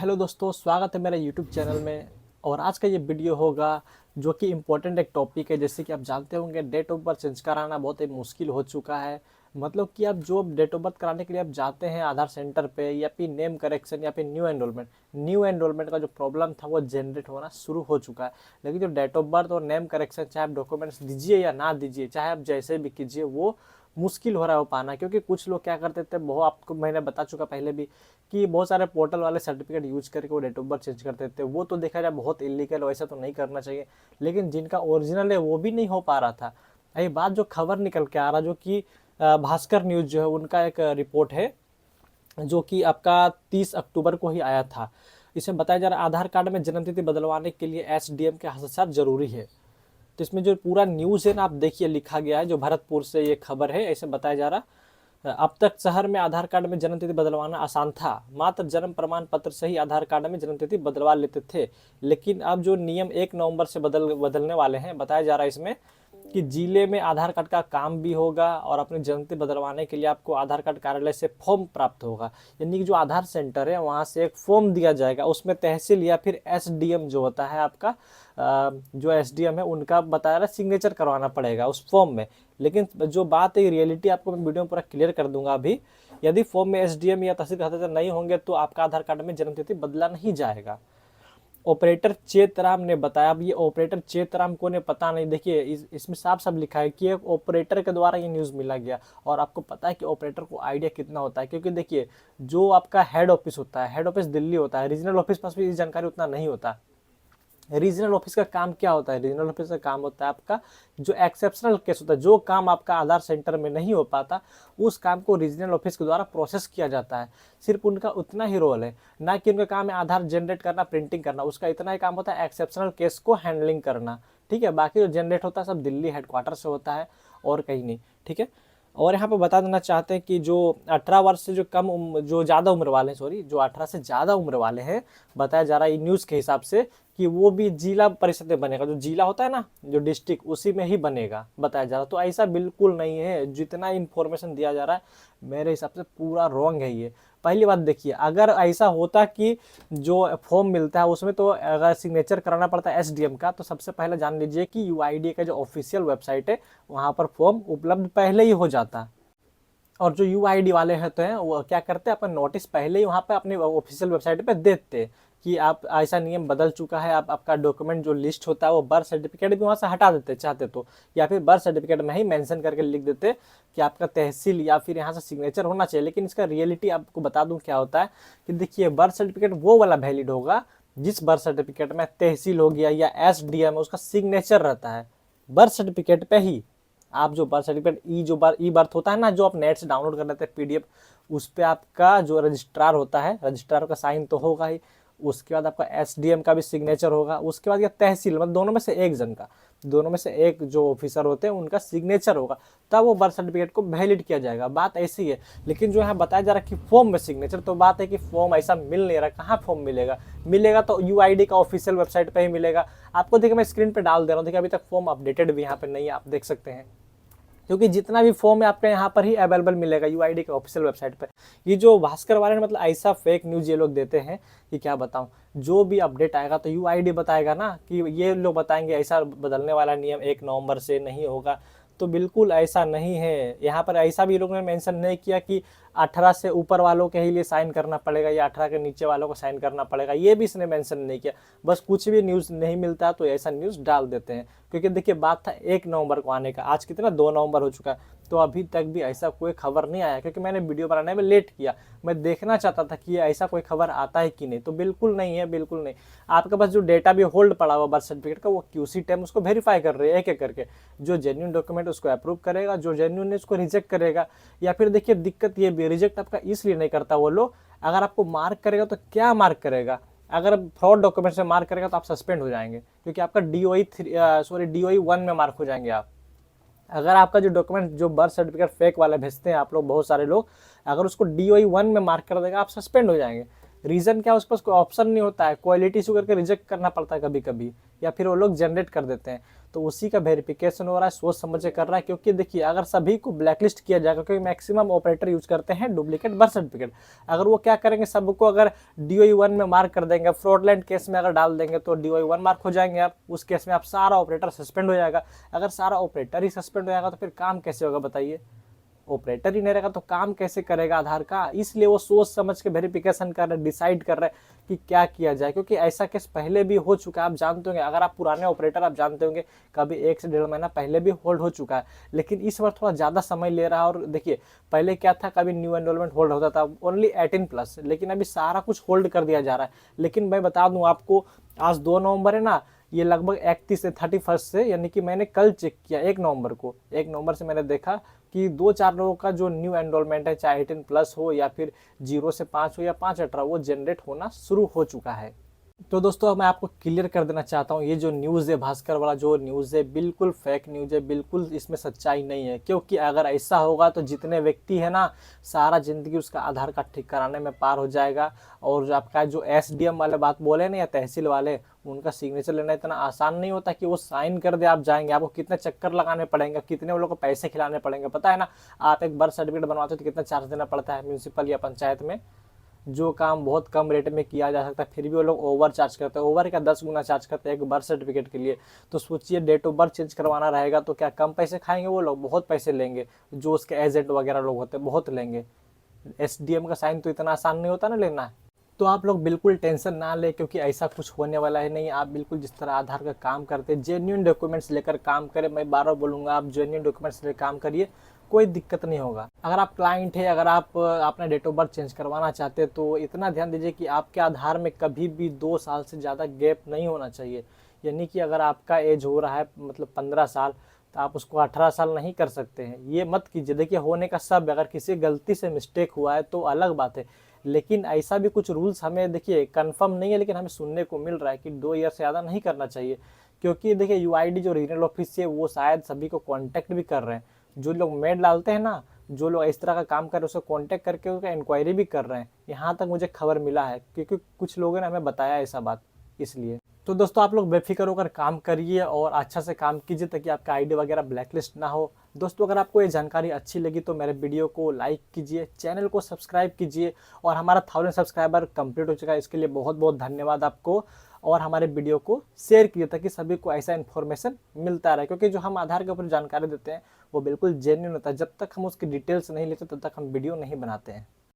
Hello दोस्तों, स्वागत है मेरे यूट्यूब चैनल में। और आज का ये वीडियो होगा जो कि इम्पोर्टेंट एक टॉपिक है। जैसे कि आप जानते होंगे, डेट ऑफ बर्थ चेंज कराना बहुत ही मुश्किल हो चुका है। मतलब कि आप जो डेट ऑफ बर्थ कराने के लिए आप जाते हैं आधार सेंटर पे, या फिर नेम करेक्शन या फिर न्यू एनरोलमेंट का जो प्रॉब्लम था वो जनरेट होना शुरू हो चुका है। लेकिन जो डेट ऑफ बर्थ और नेम करेक्शन, चाहे आप डॉक्यूमेंट्स दीजिए या ना दीजिए, चाहे आप जैसे भी कीजिए, वो मुश्किल हो रहा है हो पाना। क्योंकि कुछ लोग क्या करते थे, बहुत आपको मैंने बता चुका पहले भी, कि बहुत सारे पोर्टल वाले सर्टिफिकेट यूज करके वो डेट ऑफ बर्थ चेंज करते थे। वो तो देखा जाए बहुत इलीगल, वैसा तो नहीं करना चाहिए। लेकिन जिनका ओरिजिनल है वो भी नहीं हो पा रहा था। ये बात जो खबर निकल के आ रहा, जो कि भास्कर न्यूज जो है उनका एक रिपोर्ट है, जो कि आपका 30 अक्टूबर को ही आया था। इसमें बताया जा रहा है आधार कार्ड में जन्मतिथि बदलवाने के लिए एसडीएम के हस्ताक्षर जरूरी है। तो इसमें जो पूरा न्यूज़ है ना, आप देखिए लिखा गया है, जो भरतपुर से ये खबर है, ऐसे बताया जा रहा। अब तक शहर में आधार कार्ड में जन्मतिथि बदलवाना आसान था। मात्र जन्म प्रमाण पत्र से ही आधार कार्ड में जन्मतिथि बदलवा लेते थे। लेकिन अब जो नियम 1 नवंबर से बदलने वाले हैं, बताया जा रहा है इसमें कि जिले में आधार कार्ड का काम भी होगा और अपनी जन्मतिथि बदलवाने के लिए आपको आधार कार्ड कार्यालय से फॉर्म प्राप्त होगा। यानी कि जो आधार सेंटर है वहाँ से एक फॉर्म दिया जाएगा, उसमें तहसील या फिर एसडीएम जो होता है आपका, जो एसडीएम है उनका बताया रहा सिग्नेचर करवाना पड़ेगा उस फॉर्म में। लेकिन जो बात है, रियलिटी आपको मैं वीडियो में पूरा क्लियर कर दूंगा अभी। यदि फॉर्म में एसडीएम या तहसील हस्ताक्षर नहीं होंगे तो आपका आधार कार्ड में जन्मतिथि बदला नहीं जाएगा। ऑपरेटर चेतराम ने बताया। अब ये ऑपरेटर चेतराम को ने पता नहीं, देखिए इसमें साफ साफ लिखा है कि एक ऑपरेटर के द्वारा ये न्यूज़ मिला गया। और आपको पता है कि ऑपरेटर को आइडिया कितना होता है, क्योंकि देखिए जो आपका हेड ऑफिस होता है, हेड ऑफिस दिल्ली होता है, रीजनल ऑफिस पास भी जानकारी उतना नहीं होता। रीजनल ऑफिस का काम क्या होता है? रीजनल ऑफिस का काम होता है आपका जो एक्सेप्शनल केस होता है, जो काम आपका आधार सेंटर में नहीं हो पाता, उस काम को रीजनल ऑफिस के द्वारा प्रोसेस किया जाता है। सिर्फ उनका उतना ही रोल है, ना कि उनका काम है आधार जनरेट करना, प्रिंटिंग करना। उसका इतना ही काम होता है एक्सेप्शनल केस को हैंडलिंग करना। ठीक है, बाकी जो जनरेट होता है सब दिल्ली हेडक्वार्टर से होता है और कहीं नहीं। ठीक है। और यहाँ पे बता देना चाहते हैं कि जो 18 वर्ष से जो जो ज़्यादा उम्र वाले हैं, सॉरी, जो 18 से ज़्यादा उम्र वाले हैं, बताया जा रहा है न्यूज़ के हिसाब से कि वो भी जिला परिषद में बनेगा। जो जिला होता है ना, जो डिस्ट्रिक्ट, उसी में ही बनेगा, बताया जा रहा। तो ऐसा बिल्कुल नहीं है, जितना इन्फॉर्मेशन दिया जा रहा है मेरे हिसाब से पूरा रॉन्ग है ये। पहली बात देखिए, अगर ऐसा होता कि जो फॉर्म मिलता है उसमें तो अगर सिग्नेचर कराना पड़ता है एसडीएम का, तो सबसे पहले जान लीजिए कि यूआईडी का जो ऑफिशियल वेबसाइट है वहाँ पर फॉर्म उपलब्ध पहले ही हो जाता। और जो यूआईडी वाले होते हैं वो क्या करते हैं, अपन नोटिस पहले ही वहाँ पे अपनी ऑफिशियल वेबसाइट पे देते कि आप ऐसा नियम बदल चुका है। आप आपका डॉक्यूमेंट जो लिस्ट होता है वो बर्थ सर्टिफिकेट भी वहाँ से हटा देते चाहते तो, या फिर बर्थ सर्टिफिकेट में ही मेंशन करके लिख देते कि आपका तहसील या फिर यहाँ से सिग्नेचर होना चाहिए। लेकिन इसका रियलिटी आपको बता दूँ क्या होता है कि देखिए, बर्थ सर्टिफिकेट वो वाला वैलिड होगा जिस बर्थ सर्टिफिकेट में तहसील हो गया या एसडीएम उसका सिग्नेचर रहता है। बर्थ सर्टिफिकेट पे ही आप जो बर्थ सर्टिफिकेट ई बर्थ होता है ना, जो आप नेट से डाउनलोड कर लेते हैं पीडीएफ, उस पर आपका जो रजिस्ट्रार होता है, रजिस्ट्रार का साइन तो होगा ही। उसके बाद आपका एसडीएम का भी सिग्नेचर होगा। उसके बाद या तहसील, मतलब दोनों में से एक जन का, दोनों में से एक जो ऑफिसर होते हैं उनका सिग्नेचर होगा, तब वो बर्थ सर्टिफिकेट को वैलिड किया जाएगा। बात ऐसी है। लेकिन जो यहाँ बताया जा रहा है कि फॉर्म में सिग्नेचर, तो बात है कि फॉर्म ऐसा मिल नहीं रहा। कहाँ फॉर्म मिलेगा? मिलेगा तो यूआईडी का ऑफिशियल वेबसाइट पर ही मिलेगा आपको। देखिए मैं स्क्रीन पर डाल दे रहा हूँ, देखिए अभी तक फॉर्म अपडेटेड भी यहाँ पर नहीं है, आप देख सकते हैं। क्योंकि जितना भी फॉर्म है आपके यहाँ पर ही अवेलेबल मिलेगा यूआईडी के ऑफिशियल वेबसाइट पर। ये जो भास्कर वाले ने मतलब ऐसा फेक न्यूज़ ये लोग देते हैं कि क्या बताऊँ। जो भी अपडेट आएगा तो यूआईडी बताएगा ना, कि ये लोग बताएंगे ऐसा बदलने वाला नियम 1 नवंबर से नहीं होगा। तो बिल्कुल ऐसा नहीं है। यहाँ पर ऐसा भी लोगों ने मेंशन नहीं किया कि 18 से ऊपर वालों के ही लिए साइन करना पड़ेगा या 18 के नीचे वालों को साइन करना पड़ेगा, ये भी इसने मेंशन नहीं किया। बस कुछ भी न्यूज़ नहीं मिलता तो ऐसा न्यूज़ डाल देते हैं। क्योंकि देखिए बात था 1 नवंबर को आने का, आज कितना 2 नवंबर हो चुका है, तो अभी तक भी ऐसा कोई खबर नहीं आया। क्योंकि मैंने वीडियो बनाने में लेट किया, मैं देखना चाहता था कि ऐसा कोई खबर आता है कि नहीं। तो बिल्कुल नहीं है, बिल्कुल नहीं। आपके पास जो डेटा भी होल्ड पड़ा हुआ बर्थ सर्टिफिकेट का, वो क्यूसी टाइम उसको वेरीफाई कर रहे हैं एक एक करके। जो जेन्यून डॉक्यूमेंट उसको अप्रूव करेगा, जो जेन्यून है उसको रिजेक्ट करेगा। या फिर देखिए दिक्कत ये भी, रिजेक्ट आपका इसलिए नहीं करता वो लोग, अगर आपको मार्क करेगा तो क्या मार्क करेगा, अगर फ्रॉड डॉक्यूमेंट से मार्क करेगा तो आप सस्पेंड हो जाएंगे, क्योंकि आपका DOE 1 में मार्क हो जाएंगे आप। अगर आपका जो डॉक्यूमेंट जो बर्थ सर्टिफिकेट फेक वाला भेजते हैं आप लोग, बहुत सारे लोग, अगर उसको DOE 1 में मार्क कर देगा आप सस्पेंड हो जाएंगे। रीज़न क्या है, उस पास कोई ऑप्शन नहीं होता है, क्वालिटी इशू करके रिजेक्ट करना पड़ता है कभी कभी, या फिर वो लोग जनरेट कर देते हैं। तो उसी का वेरिफिकेशन हो रहा है, सोच समझ के कर रहा है। क्योंकि देखिए अगर सभी को ब्लैकलिस्ट किया जाएगा, क्योंकि मैक्सिमम ऑपरेटर यूज करते हैं डुप्लीकेट बर्थ सर्टिफिकेट, अगर वो क्या करेंगे, सबको अगर DOE 1 में मार्क कर देंगे, फ्रॉडलेंट केस में अगर डाल देंगे तो DOE 1 मार्क हो जाएंगे आप, उस केस में आप सारा ऑपरेटर सस्पेंड हो जाएगा। अगर सारा ऑपरेटर ही सस्पेंड हो जाएगा तो फिर काम कैसे होगा बताइए? ऑपरेटर ही नहीं रहेगा तो काम कैसे करेगा आधार का? इसलिए वो सोच समझ के वेरिफिकेशन कर रहे, डिसाइड कर रहे कि क्या किया जाए। क्योंकि ऐसा केस पहले भी हो चुका है, आप जानते होंगे, अगर आप पुराने ऑपरेटर आप जानते होंगे, कभी 1 से 1.5 महीना पहले भी होल्ड हो चुका है। लेकिन इस बार थोड़ा ज़्यादा समय ले रहा है। और देखिए पहले क्या था, कभी न्यू एनरोलमेंट होल्ड होता था ओनली 18+, लेकिन अभी सारा कुछ होल्ड कर दिया जा रहा है। लेकिन मैं बता दूं आपको, आज 2 नवंबर है ना, ये लगभग 31 से 31 से, यानी कि मैंने कल चेक किया 1 नवंबर को, 1 नवंबर से मैंने देखा कि 2-4 लोगों का जो न्यू एनरोलमेंट है, चाहे 18+ हो या फिर 0 से 5 हो या 5-18, वो जनरेट होना शुरू हो चुका है। तो दोस्तों अब मैं आपको क्लियर कर देना चाहता हूँ, ये जो न्यूज़ है, भास्कर वाला जो न्यूज़ है, बिल्कुल फेक न्यूज़ है, बिल्कुल इसमें सच्चाई नहीं है। क्योंकि अगर ऐसा होगा तो जितने व्यक्ति है ना, सारा ज़िंदगी उसका आधार कार्ड ठीक कराने में पार हो जाएगा। और जो आपका जो SDM वाले बात बोले ना, या तहसील वाले, उनका सिग्नेचर लेना इतना आसान नहीं होता कि वो साइन कर दे आप जाएंगे। आपको कितने चक्कर लगाने पड़ेंगे, कितने वो लोग को पैसे खिलाने पड़ेंगे, पता है ना? आप एक बर्थ सर्टिफिकेट बनवाते हो तो कितना चार्ज देना पड़ता है म्यूनसिपल या पंचायत में? जो काम बहुत कम रेट में किया जा सकता है, फिर भी वो लोग ओवर चार्ज करते हैं। ओवर का 10 गुना चार्ज करते हैं एक बर्थ सर्टिफिकेट के लिए। तो सोचिए, डेट ऑफ बर्थ चेंज करवाना रहेगा तो क्या कम पैसे खाएंगे वो लोग? बहुत पैसे लेंगे। जो उसके एजेंट वगैरह लोग होते हैं बहुत लेंगे। SDM का साइन तो इतना आसान नहीं होता ना लेना। तो आप लोग बिल्कुल टेंशन ना ले, क्योंकि ऐसा कुछ होने वाला है नहीं। आप बिल्कुल जिस तरह आधार का काम करते हैं, जेन्युइन डॉक्यूमेंट्स लेकर काम करें। मैं बार बार बोलूँगा, आप जेन्युइन डॉक्यूमेंट्स लेकर काम करिए, कोई दिक्कत नहीं होगा। अगर आप क्लाइंट है, अगर आप अपना डेट ऑफ बर्थ चेंज करवाना चाहते हैं, तो इतना ध्यान दीजिए कि आपके आधार में कभी भी 2 साल से ज़्यादा गैप नहीं होना चाहिए। यानी कि अगर आपका एज हो रहा है मतलब 15 साल, तो आप उसको 18 साल नहीं कर सकते हैं। ये मत कीजिए। देखिए होने का सब, अगर किसी गलती से मिस्टेक हुआ है तो अलग बात है। लेकिन ऐसा भी कुछ रूल्स हमें, देखिए कंफर्म नहीं है, लेकिन हमें सुनने को मिल रहा है कि 2 ईयर से ज़्यादा नहीं करना चाहिए। क्योंकि देखिए UID जो रीजनल ऑफिस है, वो शायद सभी को कांटेक्ट भी कर रहे हैं। जो लोग मेल डालते हैं ना, जो लोग इस तरह का काम कर रहे हैं, उसको कांटेक्ट करके उसका इंक्वायरी भी कर रहे हैं। यहाँ तक मुझे खबर मिला है, क्योंकि कुछ लोगों ने हमें बताया ऐसा बात, इसलिए। तो दोस्तों आप लोग बेफिक्र होकर काम करिए और अच्छा से काम कीजिए, ताकि आपका ID वगैरह ब्लैकलिस्ट ना हो। दोस्तों अगर आपको ये जानकारी अच्छी लगी तो मेरे वीडियो को लाइक कीजिए, चैनल को सब्सक्राइब कीजिए। और हमारा 1000 सब्सक्राइबर कंप्लीट हो चुका है, इसके लिए बहुत बहुत धन्यवाद आपको। और हमारे वीडियो को शेयर कीजिए, ताकि सभी को ऐसा इन्फॉर्मेशन मिलता रहे। क्योंकि जो हम आधार के ऊपर जानकारी देते हैं वो बिल्कुल जेन्युइन होता है। जब तक हम उसकी डिटेल्स नहीं लेते तब तक हम वीडियो नहीं बनाते हैं।